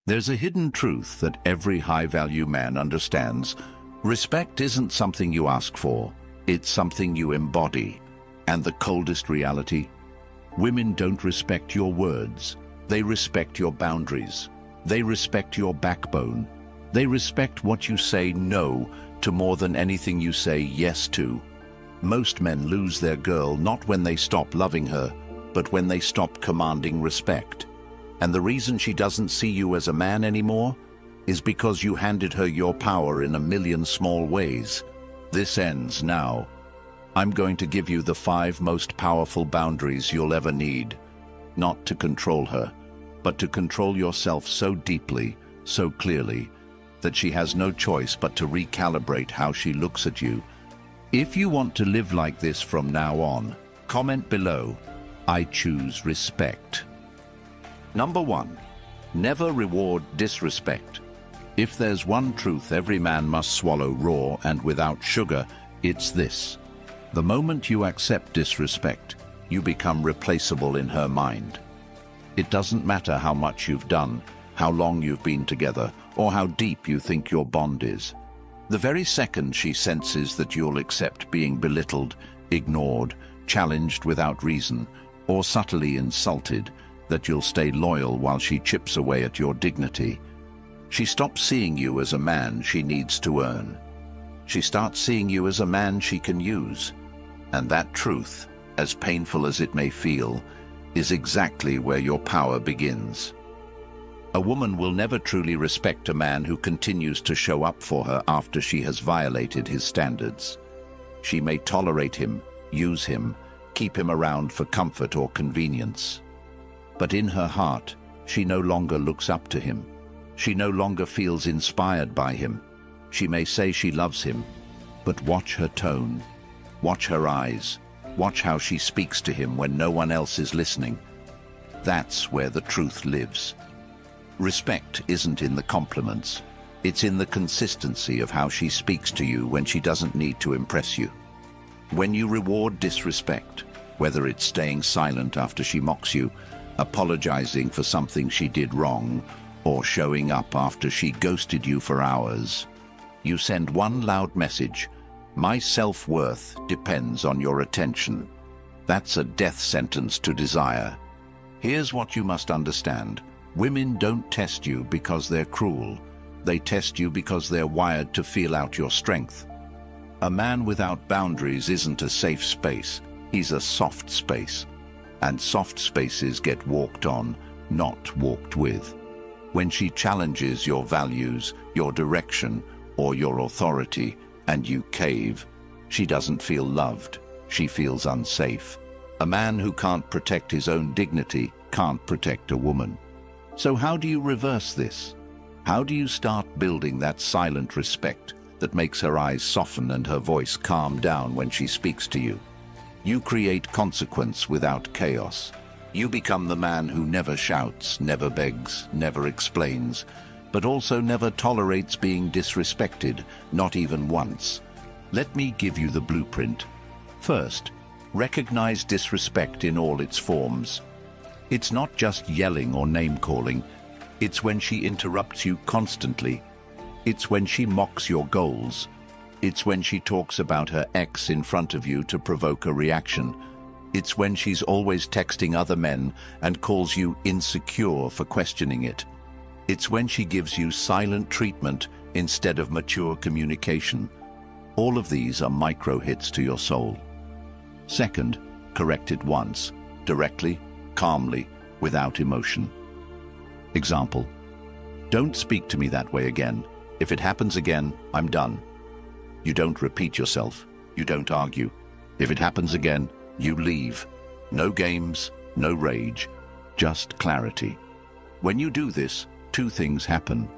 There's a hidden truth that every high-value man understands. Respect isn't something you ask for, it's something you embody. And the coldest reality? Women don't respect your words. They respect your boundaries. They respect your backbone. They respect what you say no to more than anything you say yes to. Most men lose their girl not when they stop loving her, but when they stop commanding respect. And the reason she doesn't see you as a man anymore is because you handed her your power in a million small ways. This ends now. I'm going to give you the 5 most powerful boundaries you'll ever need. Not to control her, but to control yourself so deeply, so clearly, that she has no choice but to recalibrate how she looks at you. If you want to live like this from now on, comment below, I choose respect. Number 1. Never reward disrespect. If there's one truth every man must swallow raw and without sugar, it's this. The moment you accept disrespect, you become replaceable in her mind. It doesn't matter how much you've done, how long you've been together, or how deep you think your bond is. The very second she senses that you'll accept being belittled, ignored, challenged without reason, or subtly insulted, that you'll stay loyal while she chips away at your dignity. She stops seeing you as a man she needs to earn. She starts seeing you as a man she can use. And that truth, as painful as it may feel, is exactly where your power begins. A woman will never truly respect a man who continues to show up for her after she has violated his standards. She may tolerate him, use him, keep him around for comfort or convenience. But in her heart, she no longer looks up to him. She no longer feels inspired by him. She may say she loves him, but watch her tone, watch her eyes, watch how she speaks to him when no one else is listening. That's where the truth lives. Respect isn't in the compliments. It's in the consistency of how she speaks to you when she doesn't need to impress you. When you reward disrespect, whether it's staying silent after she mocks you, apologizing for something she did wrong, or showing up after she ghosted you for hours, you send one loud message: my self-worth depends on your attention. That's a death sentence to desire. Here's what you must understand. Women don't test you because they're cruel. They test you because they're wired to feel out your strength. A man without boundaries isn't a safe space. He's a soft space. And soft spaces get walked on, not walked with. When she challenges your values, your direction, or your authority, and you cave, she doesn't feel loved. She feels unsafe. A man who can't protect his own dignity can't protect a woman. So how do you reverse this? How do you start building that silent respect that makes her eyes soften and her voice calm down when she speaks to you? You create consequence without chaos. You become the man who never shouts, never begs, never explains, but also never tolerates being disrespected, not even once. Let me give you the blueprint. First, recognize disrespect in all its forms. It's not just yelling or name-calling. It's when she interrupts you constantly. It's when she mocks your goals. It's when she talks about her ex in front of you to provoke a reaction. It's when she's always texting other men and calls you insecure for questioning it. It's when she gives you silent treatment instead of mature communication. All of these are micro-hits to your soul. Second, correct it once, directly, calmly, without emotion. Example: don't speak to me that way again. If it happens again, I'm done. You don't repeat yourself. You don't argue. If it happens again, you leave. No games, no rage, just clarity. When you do this, 2 things happen.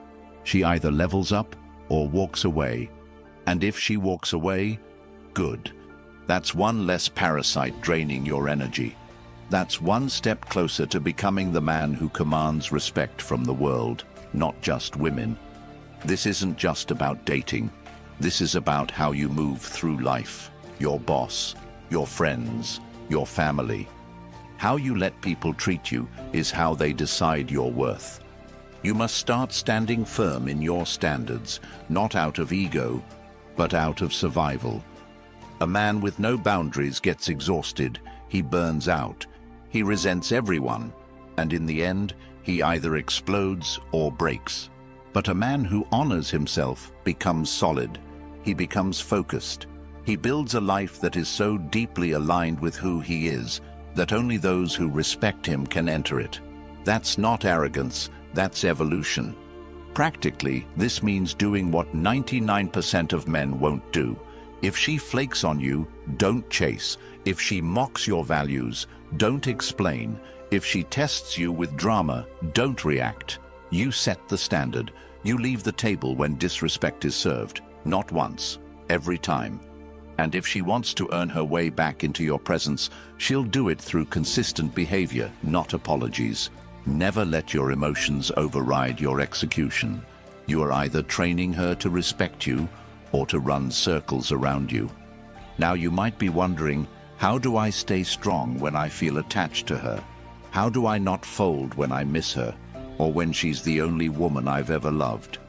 She either levels up or walks away. And if she walks away, good. That's one less parasite draining your energy. That's one step closer to becoming the man who commands respect from the world, not just women. This isn't just about dating. This is about how you move through life, your boss, your friends, your family. How you let people treat you is how they decide your worth. You must start standing firm in your standards, not out of ego, but out of survival. A man with no boundaries gets exhausted, he burns out, he resents everyone, and in the end, he either explodes or breaks. But a man who honors himself becomes solid. He becomes focused. He builds a life that is so deeply aligned with who he is that only those who respect him can enter it. That's not arrogance, that's evolution. Practically, this means doing what 99% of men won't do. If she flakes on you, don't chase. If she mocks your values, don't explain. If she tests you with drama, don't react. You set the standard. You leave the table when disrespect is served. Not once, every time. And if she wants to earn her way back into your presence, she'll do it through consistent behavior, not apologies. Never let your emotions override your execution. You are either training her to respect you or to run circles around you. Now you might be wondering, how do I stay strong when I feel attached to her? How do I not fold when I miss her, or when she's the only woman I've ever loved?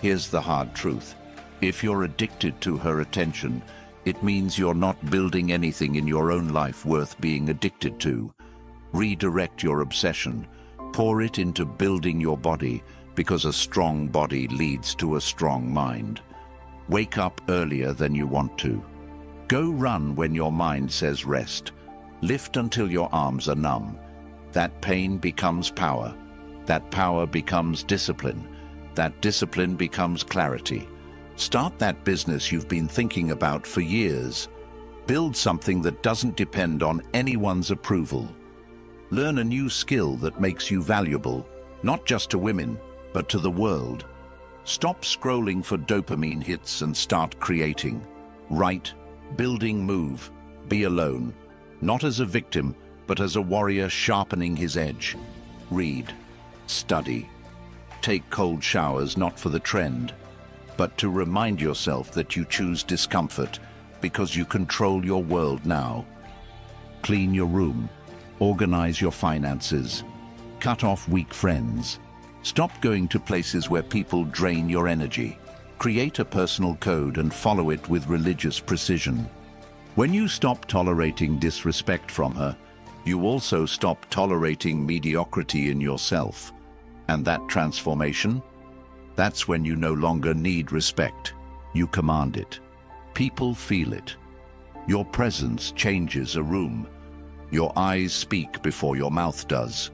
Here's the hard truth. If you're addicted to her attention, it means you're not building anything in your own life worth being addicted to. Redirect your obsession. Pour it into building your body, because a strong body leads to a strong mind. Wake up earlier than you want to. Go run when your mind says rest. Lift until your arms are numb. That pain becomes power. That power becomes discipline. That discipline becomes clarity. Start that business you've been thinking about for years. Build something that doesn't depend on anyone's approval. Learn a new skill that makes you valuable, not just to women, but to the world. Stop scrolling for dopamine hits and start creating. Write, building, move, be alone. Not as a victim, but as a warrior sharpening his edge. Read, study. Take cold showers not for the trend, but to remind yourself that you choose discomfort because you control your world now. Clean your room. Organize your finances. Cut off weak friends. Stop going to places where people drain your energy. Create a personal code and follow it with religious precision. When you stop tolerating disrespect from her, you also stop tolerating mediocrity in yourself. And that transformation? That's when you no longer need respect. You command it. People feel it. Your presence changes a room. Your eyes speak before your mouth does.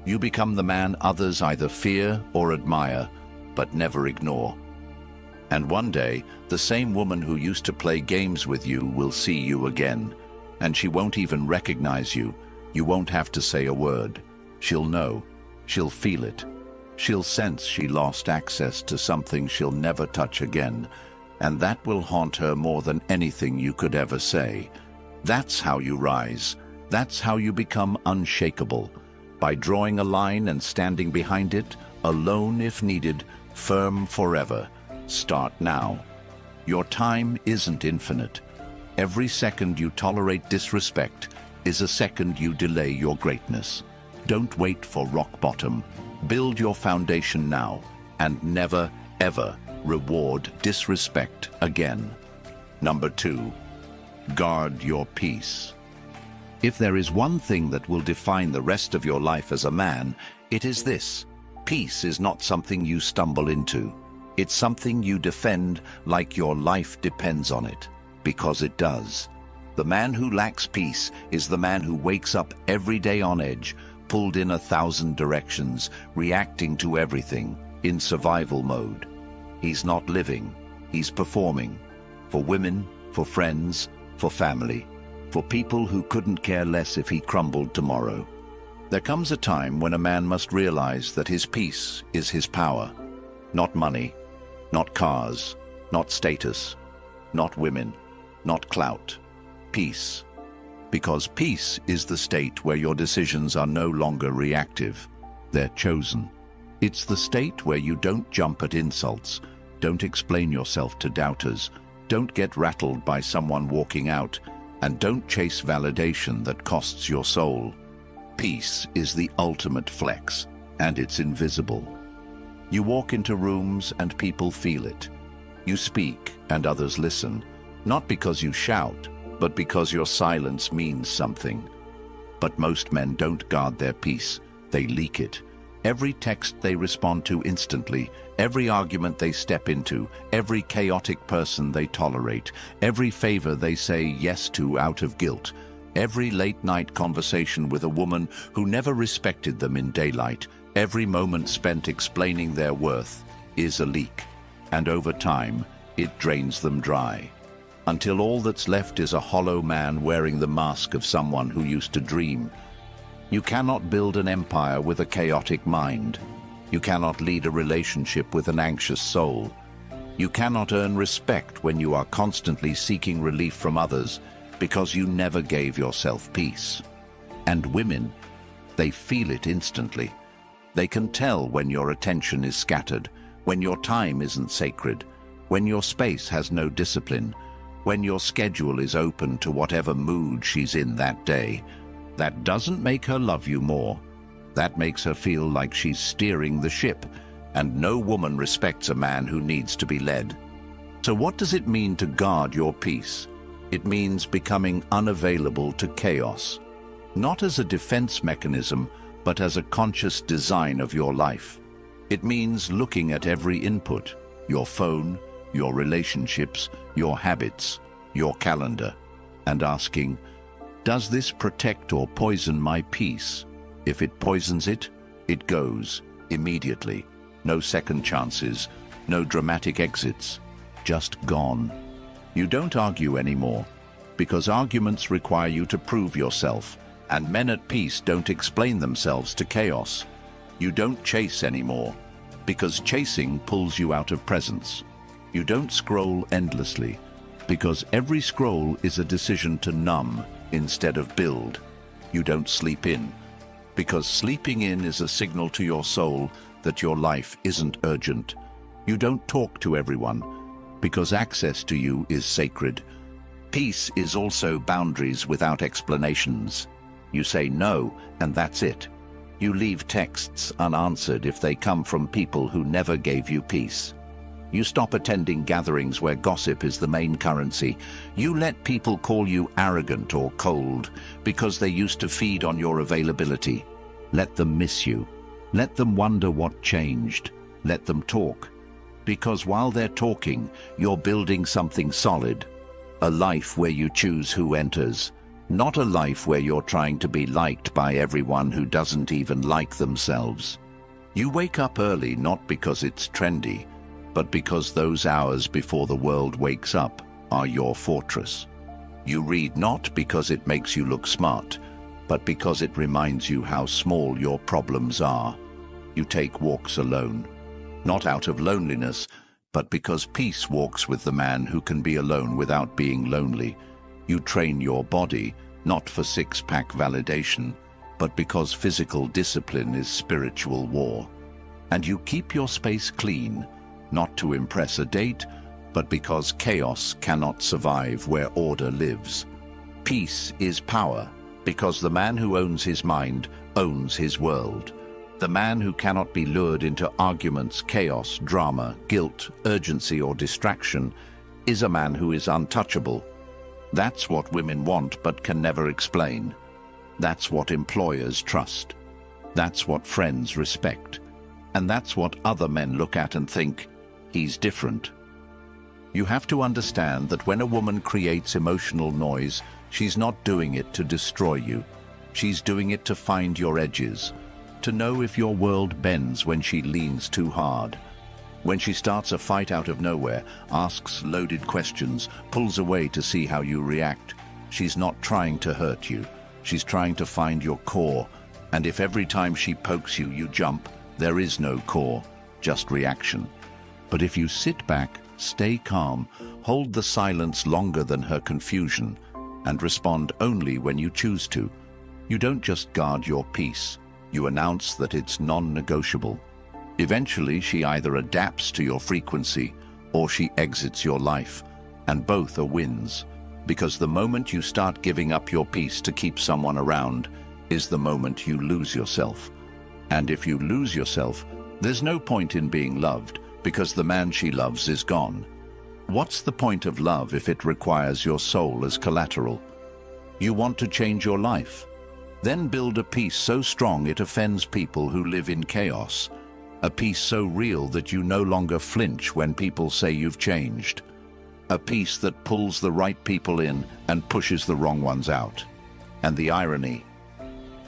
You become the man others either fear or admire, but never ignore. And one day, the same woman who used to play games with you will see you again, and she won't even recognize you. You won't have to say a word. She'll know. She'll feel it. She'll sense she lost access to something she'll never touch again, and that will haunt her more than anything you could ever say. That's how you rise. That's how you become unshakable. By drawing a line and standing behind it, alone if needed, firm forever. Start now. Your time isn't infinite. Every second you tolerate disrespect is a second you delay your greatness. Don't wait for rock bottom. Build your foundation now, and never, ever reward disrespect again. Number 2, guard your peace. If there is one thing that will define the rest of your life as a man, it is this. Peace is not something you stumble into. It's something you defend like your life depends on it, because it does. The man who lacks peace is the man who wakes up every day on edge, pulled in 1,000 directions, reacting to everything, in survival mode. He's not living, he's performing. For women, for friends, for family, for people who couldn't care less if he crumbled tomorrow. There comes a time when a man must realize that his peace is his power. Not money, not cars, not status, not women, not clout. Peace. Because peace is the state where your decisions are no longer reactive. They're chosen. It's the state where you don't jump at insults, don't explain yourself to doubters, don't get rattled by someone walking out, and don't chase validation that costs your soul. Peace is the ultimate flex, and it's invisible. You walk into rooms and people feel it. You speak and others listen, not because you shout, but because your silence means something. But most men don't guard their peace, they leak it. Every text they respond to instantly, every argument they step into, every chaotic person they tolerate, every favor they say yes to out of guilt, every late-night conversation with a woman who never respected them in daylight, every moment spent explaining their worth is a leak, and over time, it drains them dry. Until all that's left is a hollow man wearing the mask of someone who used to dream. You cannot build an empire with a chaotic mind. You cannot lead a relationship with an anxious soul. You cannot earn respect when you are constantly seeking relief from others because you never gave yourself peace. And women, they feel it instantly. They can tell when your attention is scattered, when your time isn't sacred, when your space has no discipline, when your schedule is open to whatever mood she's in that day. That doesn't make her love you more. That makes her feel like she's steering the ship, and no woman respects a man who needs to be led. So what does it mean to guard your peace? It means becoming unavailable to chaos, not as a defense mechanism, but as a conscious design of your life. It means looking at every input, your phone, your relationships, your habits, your calendar, and asking, does this protect or poison my peace? If it poisons it, it goes immediately. No second chances, no dramatic exits, just gone. You don't argue anymore, because arguments require you to prove yourself, and men at peace don't explain themselves to chaos. You don't chase anymore, because chasing pulls you out of presence. You don't scroll endlessly, because every scroll is a decision to numb instead of build. You don't sleep in, because sleeping in is a signal to your soul that your life isn't urgent. You don't talk to everyone, because access to you is sacred. Peace is also boundaries without explanations. You say no, and that's it. You leave texts unanswered if they come from people who never gave you peace. You stop attending gatherings where gossip is the main currency. You let people call you arrogant or cold because they used to feed on your availability. Let them miss you. Let them wonder what changed. Let them talk. Because while they're talking, you're building something solid. A life where you choose who enters. Not a life where you're trying to be liked by everyone who doesn't even like themselves. You wake up early not because it's trendy, but because those hours before the world wakes up are your fortress. You read not because it makes you look smart, but because it reminds you how small your problems are. You take walks alone, not out of loneliness, but because peace walks with the man who can be alone without being lonely. You train your body, not for six-pack validation, but because physical discipline is spiritual war. And you keep your space clean, not to impress a date, but because chaos cannot survive where order lives. Peace is power, because the man who owns his mind owns his world. The man who cannot be lured into arguments, chaos, drama, guilt, urgency, or distraction is a man who is untouchable. That's what women want but can never explain. That's what employers trust. That's what friends respect. And that's what other men look at and think, he's different. You have to understand that when a woman creates emotional noise, she's not doing it to destroy you. She's doing it to find your edges, to know if your world bends when she leans too hard. When she starts a fight out of nowhere, asks loaded questions, pulls away to see how you react, she's not trying to hurt you. She's trying to find your core. And if every time she pokes you, you jump, there is no core, just reaction. But if you sit back, stay calm, hold the silence longer than her confusion, and respond only when you choose to, you don't just guard your peace, you announce that it's non-negotiable. Eventually, she either adapts to your frequency or she exits your life, and both are wins. Because the moment you start giving up your peace to keep someone around is the moment you lose yourself. And if you lose yourself, There's no point in being loved because the man she loves is gone. What's the point of love if it requires your soul as collateral? You want to change your life? Then build a peace so strong it offends people who live in chaos. A peace so real that you no longer flinch when people say you've changed. A peace that pulls the right people in and pushes the wrong ones out. And the irony,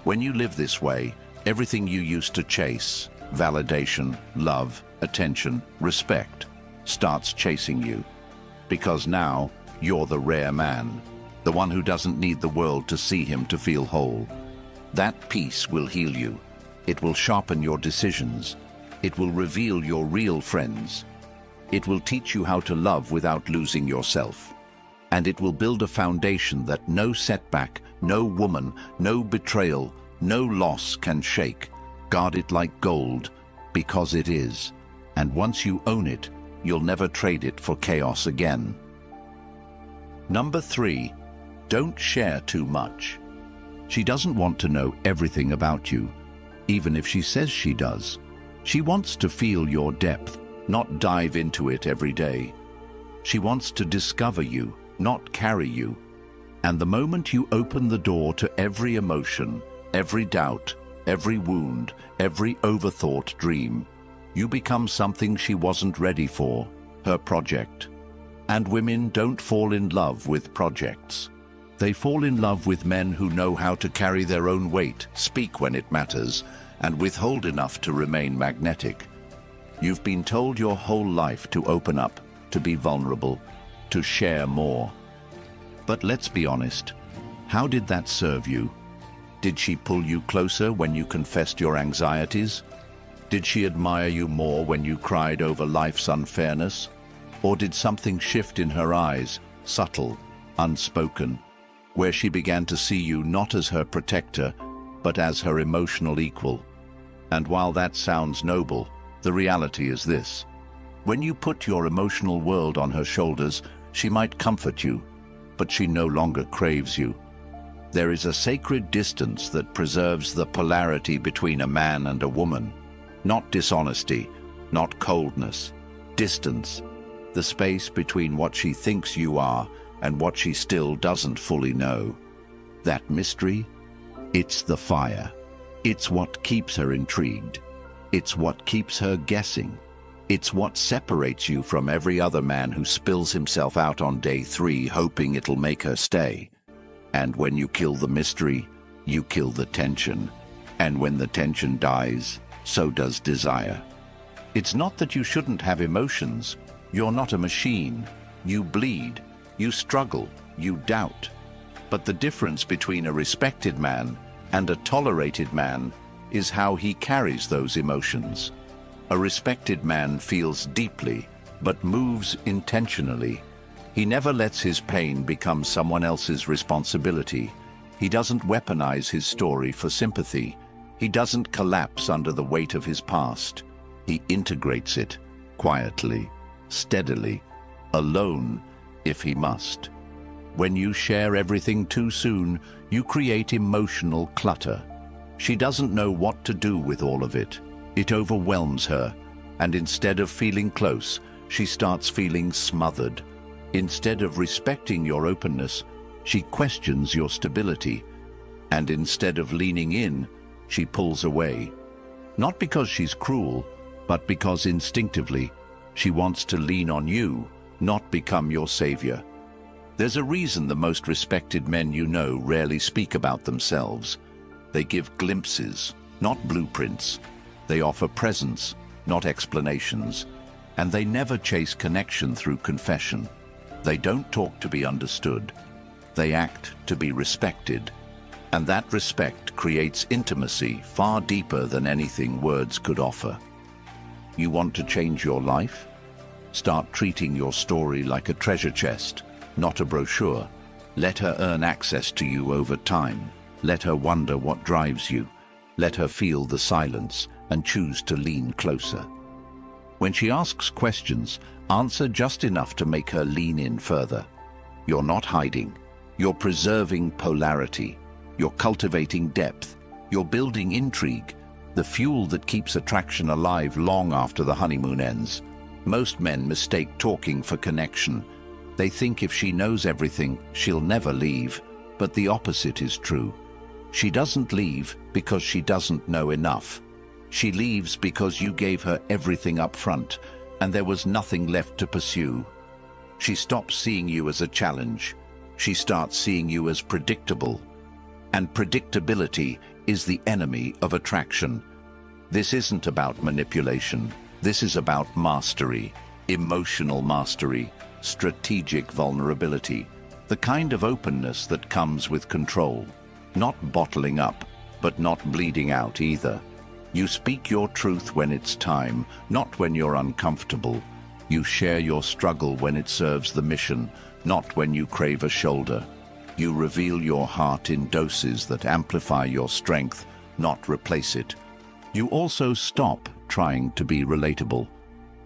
when you live this way, everything you used to chase, validation, love, attention, respect, starts chasing you. Because now, you're the rare man, the one who doesn't need the world to see him to feel whole. That peace will heal you. It will sharpen your decisions. It will reveal your real friends. It will teach you how to love without losing yourself. And it will build a foundation that no setback, no woman, no betrayal, no loss can shake. Guard it like gold, because it is. And once you own it, you'll never trade it for chaos again. Number 3, don't share too much. She doesn't want to know everything about you, even if she says she does. She wants to feel your depth, not dive into it every day. She wants to discover you, not carry you. And the moment you open the door to every emotion, every doubt, every wound, every overthought dream, you become something she wasn't ready for, her project. And women don't fall in love with projects. They fall in love with men who know how to carry their own weight, speak when it matters, and withhold enough to remain magnetic. You've been told your whole life to open up, to be vulnerable, to share more. But let's be honest, how did that serve you? Did she pull you closer when you confessed your anxieties? Did she admire you more when you cried over life's unfairness? Or did something shift in her eyes, subtle, unspoken, where she began to see you not as her protector, but as her emotional equal? And while that sounds noble, the reality is this. When you put your emotional world on her shoulders, she might comfort you, but she no longer craves you. There is a sacred distance that preserves the polarity between a man and a woman. Not dishonesty, not coldness. Distance, the space between what she thinks you are and what she still doesn't fully know. That mystery, it's the fire. It's what keeps her intrigued. It's what keeps her guessing. It's what separates you from every other man who spills himself out on day 3 hoping it'll make her stay. And when you kill the mystery, you kill the tension. And when the tension dies, so does desire. It's not that you shouldn't have emotions. You're not a machine. You bleed. You struggle. You doubt. But the difference between a respected man and a tolerated man is how he carries those emotions. A respected man feels deeply, but moves intentionally. He never lets his pain become someone else's responsibility. He doesn't weaponize his story for sympathy. He doesn't collapse under the weight of his past. He integrates it, quietly, steadily, alone, if he must. When you share everything too soon, you create emotional clutter. She doesn't know what to do with all of it. It overwhelms her, and instead of feeling close, she starts feeling smothered. Instead of respecting your openness, she questions your stability. And instead of leaning in, she pulls away. Not because she's cruel, but because instinctively, she wants to lean on you, not become your savior. There's a reason the most respected men you know rarely speak about themselves. They give glimpses, not blueprints. They offer presence, not explanations. And they never chase connection through confession. They don't talk to be understood. They act to be respected. And that respect creates intimacy far deeper than anything words could offer. You want to change your life? Start treating your story like a treasure chest, not a brochure. Let her earn access to you over time. Let her wonder what drives you. Let her feel the silence and choose to lean closer. When she asks questions, answer just enough to make her lean in further. You're not hiding. You're preserving polarity. You're cultivating depth. You're building intrigue. the fuel that keeps attraction alive long after the honeymoon ends. Most men mistake talking for connection. They think if she knows everything, she'll never leave, but the opposite is true. She doesn't leave because she doesn't know enough. She leaves because you gave her everything up front, and there was nothing left to pursue. She stops seeing you as a challenge. She starts seeing you as predictable. And predictability is the enemy of attraction. This isn't about manipulation. This is about mastery, emotional mastery, strategic vulnerability, the kind of openness that comes with control. Not bottling up, but not bleeding out either. You speak your truth when it's time, not when you're uncomfortable. You share your struggle when it serves the mission, not when you crave a shoulder. You reveal your heart in doses that amplify your strength, not replace it. You also stop trying to be relatable,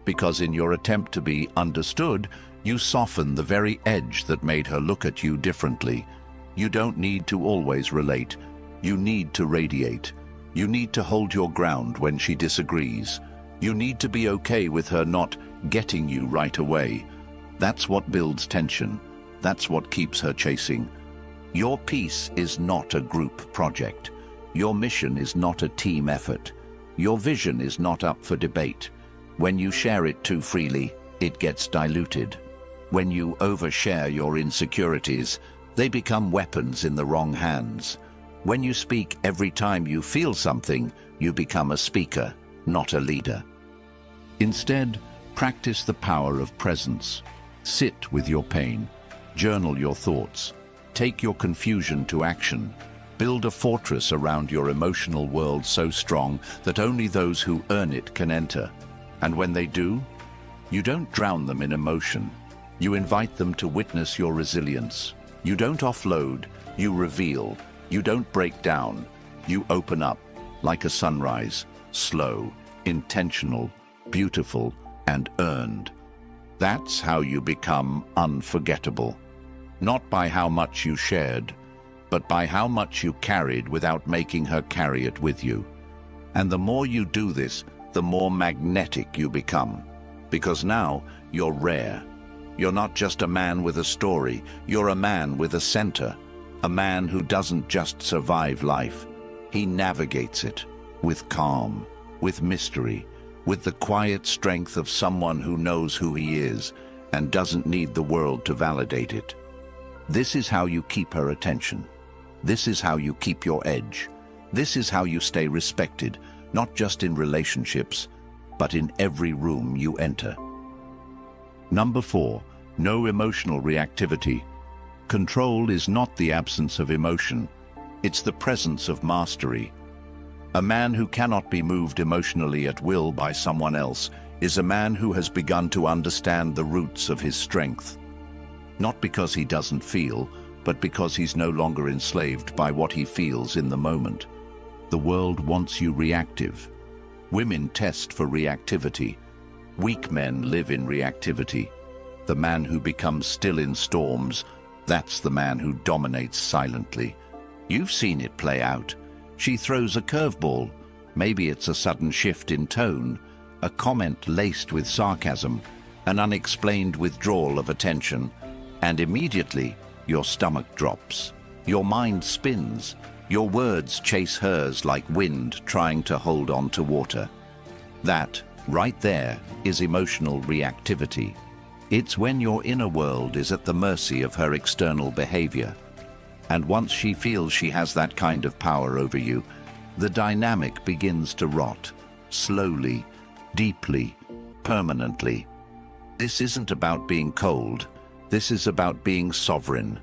because in your attempt to be understood, you soften the very edge that made her look at you differently. You don't need to always relate. You need to radiate. You need to hold your ground when she disagrees. You need to be okay with her not getting you right away. That's what builds tension. That's what keeps her chasing. Your peace is not a group project. Your mission is not a team effort. Your vision is not up for debate. When you share it too freely, it gets diluted. When you overshare your insecurities, they become weapons in the wrong hands. When you speak every time you feel something, you become a speaker, not a leader. Instead, practice the power of presence. Sit with your pain. Journal your thoughts. Take your confusion to action. Build a fortress around your emotional world so strong that only those who earn it can enter. And when they do, you don't drown them in emotion. You invite them to witness your resilience. You don't offload, you reveal. You don't break down, you open up, like a sunrise, slow, intentional, beautiful, and earned. That's how you become unforgettable. Not by how much you shared, but by how much you carried without making her carry it with you. And the more you do this, the more magnetic you become. Because now you're rare. You're not just a man with a story, you're a man with a center. A man who doesn't just survive life. He navigates it with calm, with mystery, with the quiet strength of someone who knows who he is and doesn't need the world to validate it. This is how you keep her attention. This is how you keep your edge. This is how you stay respected, not just in relationships, but in every room you enter. Number 4, no emotional reactivity. Control is not the absence of emotion, it's the presence of mastery. A man who cannot be moved emotionally at will by someone else is a man who has begun to understand the roots of his strength. Not because he doesn't feel, but because he's no longer enslaved by what he feels in the moment. The world wants you reactive. Women test for reactivity. Weak men live in reactivity. The man who becomes still in storms, that's the man who dominates silently. You've seen it play out. She throws a curveball. Maybe it's a sudden shift in tone, a comment laced with sarcasm, an unexplained withdrawal of attention, and immediately your stomach drops. Your mind spins. Your words chase hers like wind trying to hold on to water. That, right there, is emotional reactivity. It's when your inner world is at the mercy of her external behavior. And once she feels she has that kind of power over you, the dynamic begins to rot, slowly, deeply, permanently. This isn't about being cold. This is about being sovereign,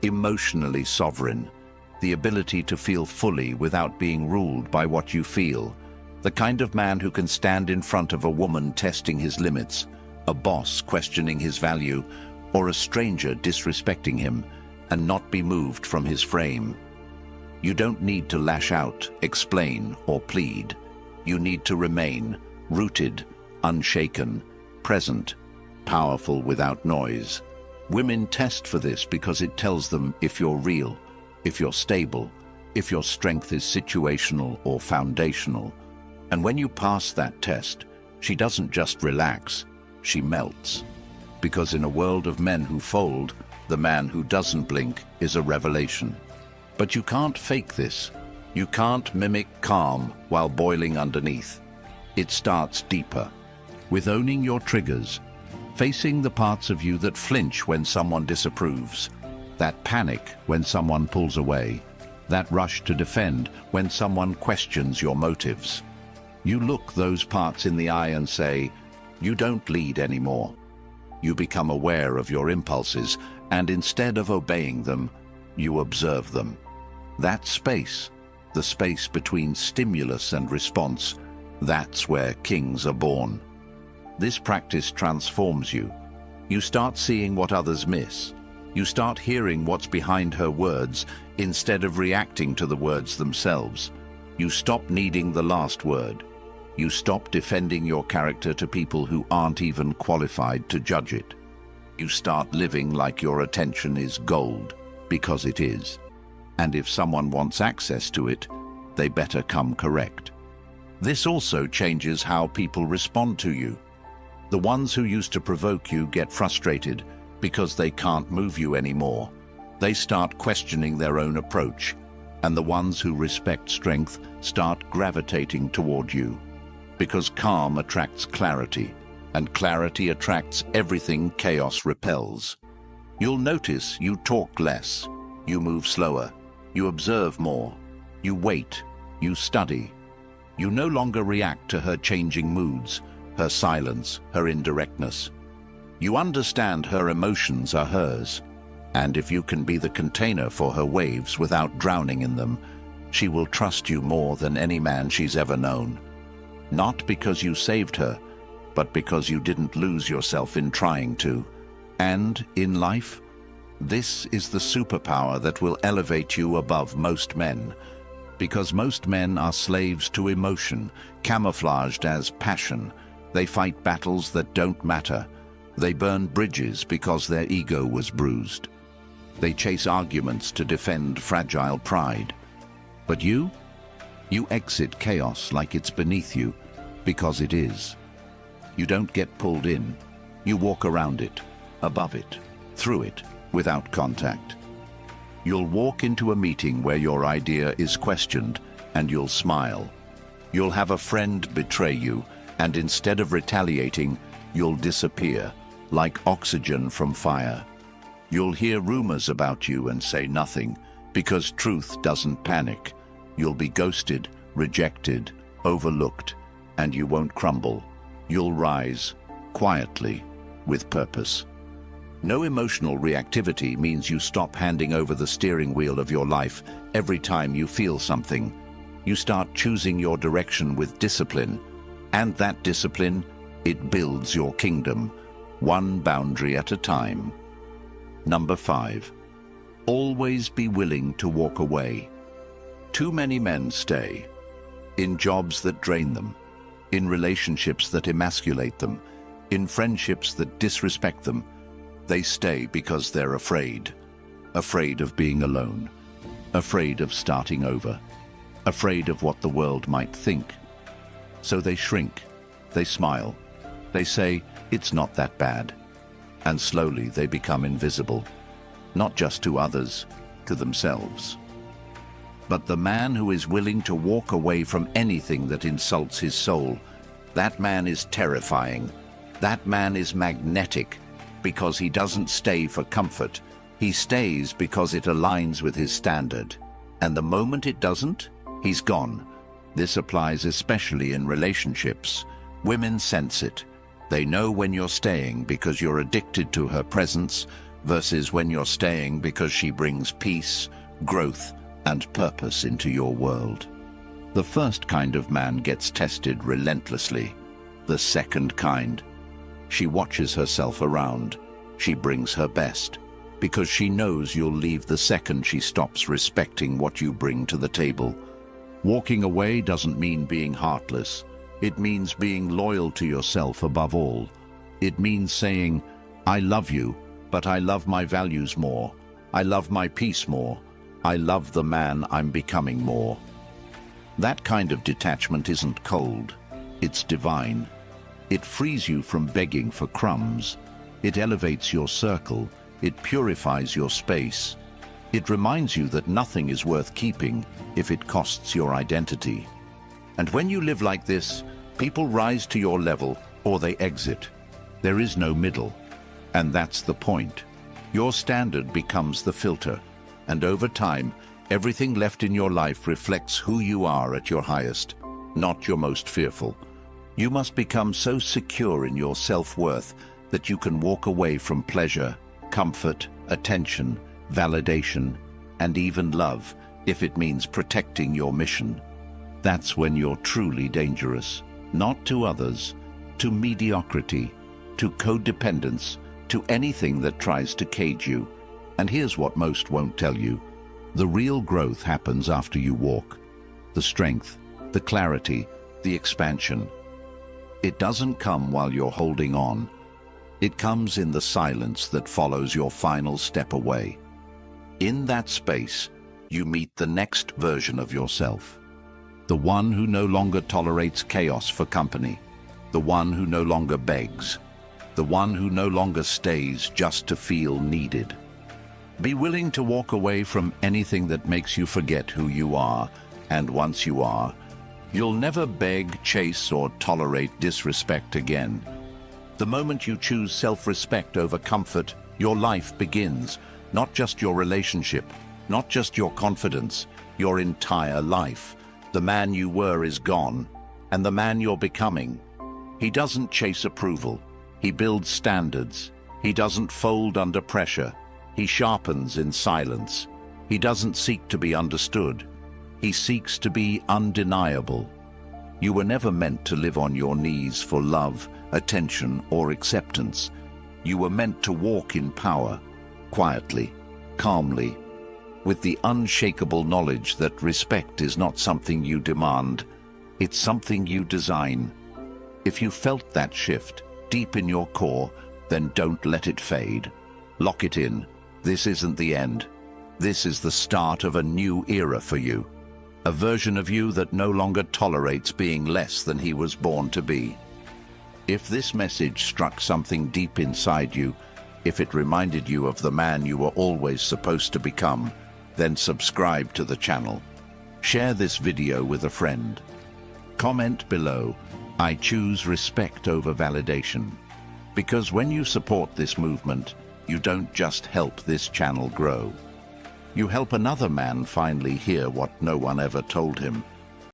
emotionally sovereign, the ability to feel fully without being ruled by what you feel, the kind of man who can stand in front of a woman testing his limits, a boss questioning his value, or a stranger disrespecting him, and not be moved from his frame. You don't need to lash out, explain, or plead. You need to remain rooted, unshaken, present, powerful without noise. Women test for this because it tells them if you're real, if you're stable, if your strength is situational or foundational. And when you pass that test, she doesn't just relax, she melts. Because in a world of men who fold, the man who doesn't blink is a revelation. But you can't fake this. You can't mimic calm while boiling underneath. It starts deeper, with owning your triggers, facing the parts of you that flinch when someone disapproves, that panic when someone pulls away, that rush to defend when someone questions your motives. You look those parts in the eye and say, you don't lead anymore. You become aware of your impulses, and instead of obeying them, you observe them. That space, the space between stimulus and response, that's where kings are born. This practice transforms you. You start seeing what others miss. You start hearing what's behind her words instead of reacting to the words themselves. You stop needing the last word. You stop defending your character to people who aren't even qualified to judge it. You start living like your attention is gold, because it is. And if someone wants access to it, they better come correct. This also changes how people respond to you. The ones who used to provoke you get frustrated because they can't move you anymore. They start questioning their own approach, and the ones who respect strength start gravitating toward you. Because calm attracts clarity, and clarity attracts everything chaos repels. You'll notice you talk less, you move slower, you observe more, you wait, you study. You no longer react to her changing moods, her silence, her indirectness. You understand her emotions are hers, and if you can be the container for her waves without drowning in them, she will trust you more than any man she's ever known. Not because you saved her, but because you didn't lose yourself in trying to. And in life, this is the superpower that will elevate you above most men. Because most men are slaves to emotion, camouflaged as passion. They fight battles that don't matter. They burn bridges because their ego was bruised. They chase arguments to defend fragile pride. But you exit chaos like it's beneath you, because it is. You don't get pulled in. You walk around it, above it, through it, without contact. You'll walk into a meeting where your idea is questioned, and you'll smile. You'll have a friend betray you, and instead of retaliating, you'll disappear, like oxygen from fire. You'll hear rumors about you and say nothing, because truth doesn't panic. You'll be ghosted, rejected, overlooked, and you won't crumble. You'll rise, quietly, with purpose. No emotional reactivity means you stop handing over the steering wheel of your life every time you feel something. You start choosing your direction with discipline, and that discipline, it builds your kingdom, one boundary at a time. Number 5, always be willing to walk away. Too many men stay in jobs that drain them, in relationships that emasculate them, in friendships that disrespect them. They stay because they're afraid of being alone, afraid of starting over, afraid of what the world might think. So they shrink, they smile, they say, it's not that bad. And slowly they become invisible, not just to others, to themselves. But the man who is willing to walk away from anything that insults his soul, that man is terrifying. That man is magnetic, because he doesn't stay for comfort. He stays because it aligns with his standard. And the moment it doesn't, he's gone. This applies especially in relationships. Women sense it. They know when you're staying because you're addicted to her presence versus when you're staying because she brings peace, growth, and purpose into your world. The first kind of man gets tested relentlessly. The second kind, she watches herself around. She brings her best, because she knows you'll leave the second she stops respecting what you bring to the table. Walking away doesn't mean being heartless. It means being loyal to yourself above all. It means saying, I love you, but I love my values more. I love my peace more. I love the man I'm becoming more. That kind of detachment isn't cold, it's divine. It frees you from begging for crumbs. It elevates your circle. It purifies your space. It reminds you that nothing is worth keeping if it costs your identity. And when you live like this, people rise to your level or they exit. There is no middle. And that's the point. Your standard becomes the filter. And over time, everything left in your life reflects who you are at your highest, not your most fearful. You must become so secure in your self-worth that you can walk away from pleasure, comfort, attention, validation, and even love, if it means protecting your mission. That's when you're truly dangerous, not to others, to mediocrity, to codependence, to anything that tries to cage you. And here's what most won't tell you. The real growth happens after you walk. The strength, the clarity, the expansion. It doesn't come while you're holding on. It comes in the silence that follows your final step away. In that space, you meet the next version of yourself. The one who no longer tolerates chaos for company. The one who no longer begs. The one who no longer stays just to feel needed. Be willing to walk away from anything that makes you forget who you are, and once you are, you'll never beg, chase, or tolerate disrespect again. The moment you choose self-respect over comfort, your life begins. Not just your relationship, not just your confidence, your entire life. The man you were is gone, and the man you're becoming. He doesn't chase approval. He builds standards. He doesn't fold under pressure. He sharpens in silence. He doesn't seek to be understood. He seeks to be undeniable. You were never meant to live on your knees for love, attention, or acceptance. You were meant to walk in power, quietly, calmly, with the unshakable knowledge that respect is not something you demand, it's something you design. If you felt that shift deep in your core, then don't let it fade. Lock it in. This isn't the end. This is the start of a new era for you. A version of you that no longer tolerates being less than he was born to be. If this message struck something deep inside you, if it reminded you of the man you were always supposed to become, then subscribe to the channel. Share this video with a friend. Comment below, I choose respect over validation. Because when you support this movement, you don't just help this channel grow. You help another man finally hear what no one ever told him.